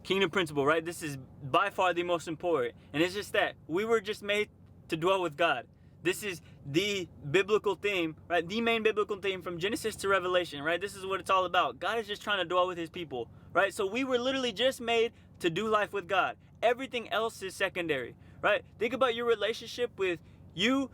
kingdom principle, right? This is by far the most important. And it's just that we were just made to dwell with God. This is the biblical theme, right? The main biblical theme from Genesis to Revelation, right? This is what it's all about. God is just trying to dwell with his people, right? So we were literally just made to do life with God. Everything else is secondary, right? Think about your relationship with you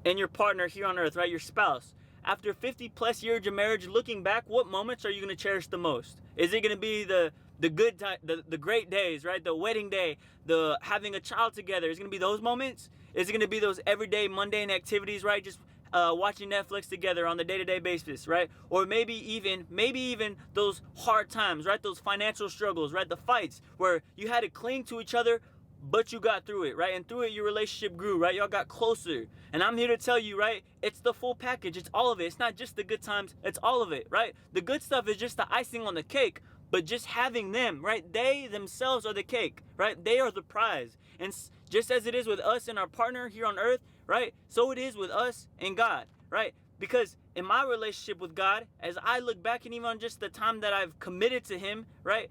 and your partner here on earth, right? Your spouse. After 50 plus years of marriage, looking back, what moments are you going to cherish the most? Is it going to be the good time, the great days, right? The wedding day, the having a child together? Is it going to be those moments? Is it going to be those everyday mundane activities, right? Just watching Netflix together on the day-to-day basis, right? Or maybe even those hard times, right? Those financial struggles, right? The fights where you had to cling to each other, but you got through it, right? And through it, your relationship grew, right? Y'all got closer. And I'm here to tell you, right? It's the full package. It's all of it. It's not just the good times. It's all of it, right? The good stuff is just the icing on the cake, but just having them, right? They themselves are the cake, right? They are the prize. And just as it is with us and our partner here on earth, right? So it is with us and God, right? Because in my relationship with God, as I look back and even on just the time that I've committed to him, right?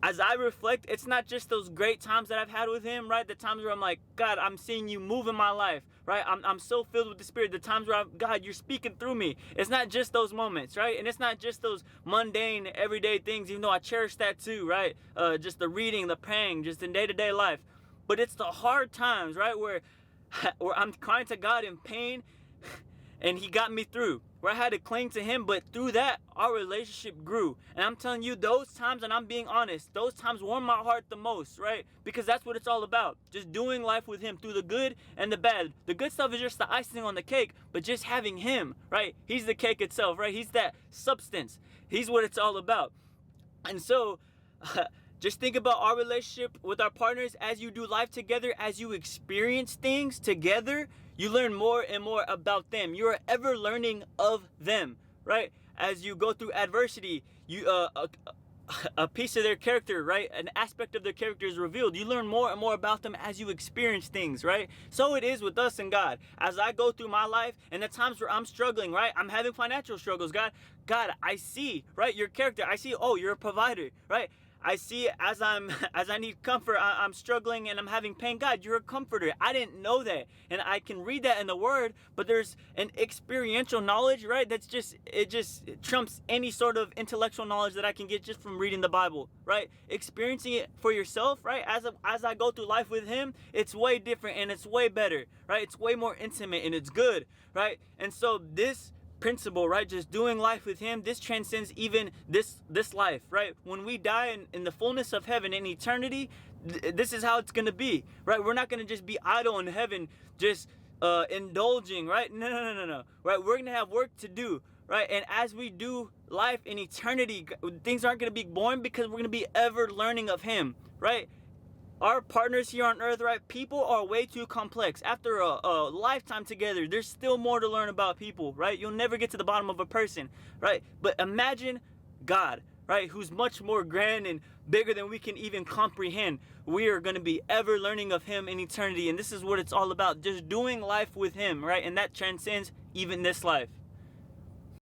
As I reflect, it's not just those great times that I've had with him, right? The times where I'm like, God, I'm seeing you move in my life, right? I'm so filled with the Spirit. The times where God, you're speaking through me. It's not just those moments, right? And it's not just those mundane, everyday things, even though I cherish that too, right? Just the reading, the praying, just in day-to-day life. But it's the hard times, right? Where I'm crying to God in pain and he got me through, where I had to cling to him, but through that, our relationship grew. And I'm telling you, those times, and I'm being honest, those times warm my heart the most, right? Because that's what it's all about. Just doing life with him through the good and the bad. The good stuff is just the icing on the cake, but just having him, right? He's the cake itself, right? He's that substance. He's what it's all about. And so, just think about our relationship with our partners as you do life together, as you experience things together, you learn more and more about them. You are ever learning of them, right? As you go through adversity, you a piece of their character, right? An aspect of their character is revealed. You learn more and more about them as you experience things, right? So it is with us and God. As I go through my life and the times where I'm struggling, right? I'm having financial struggles. God, I see, right? Your character. I see, oh, you're a provider, right? I see as I need comfort, I'm struggling and I'm having pain. God, you're a comforter. I didn't know that. And I can read that in the word, but there's an experiential knowledge, right? It just trumps any sort of intellectual knowledge that I can get just from reading the Bible, right? Experiencing it for yourself, right? As I go through life with him, it's way different and it's way better, right? It's way more intimate and it's good, right? And so this principle, right? Just doing life with him, this transcends even this life, right? When we die in the fullness of heaven in eternity, this is how it's going to be, right? We're not going to just be idle in heaven, just indulging, right? No, right? We're going to have work to do, right? And as we do life in eternity, things aren't going to be boring because we're going to be ever learning of him, right? Our partners here on earth, right? People are way too complex. After a lifetime together, there's still more to learn about people, right? You'll never get to the bottom of a person, right? But imagine God, right? Who's much more grand and bigger than we can even comprehend. We are going to be ever learning of him in eternity. And this is what it's all about. Just doing life with him, right? And that transcends even this life.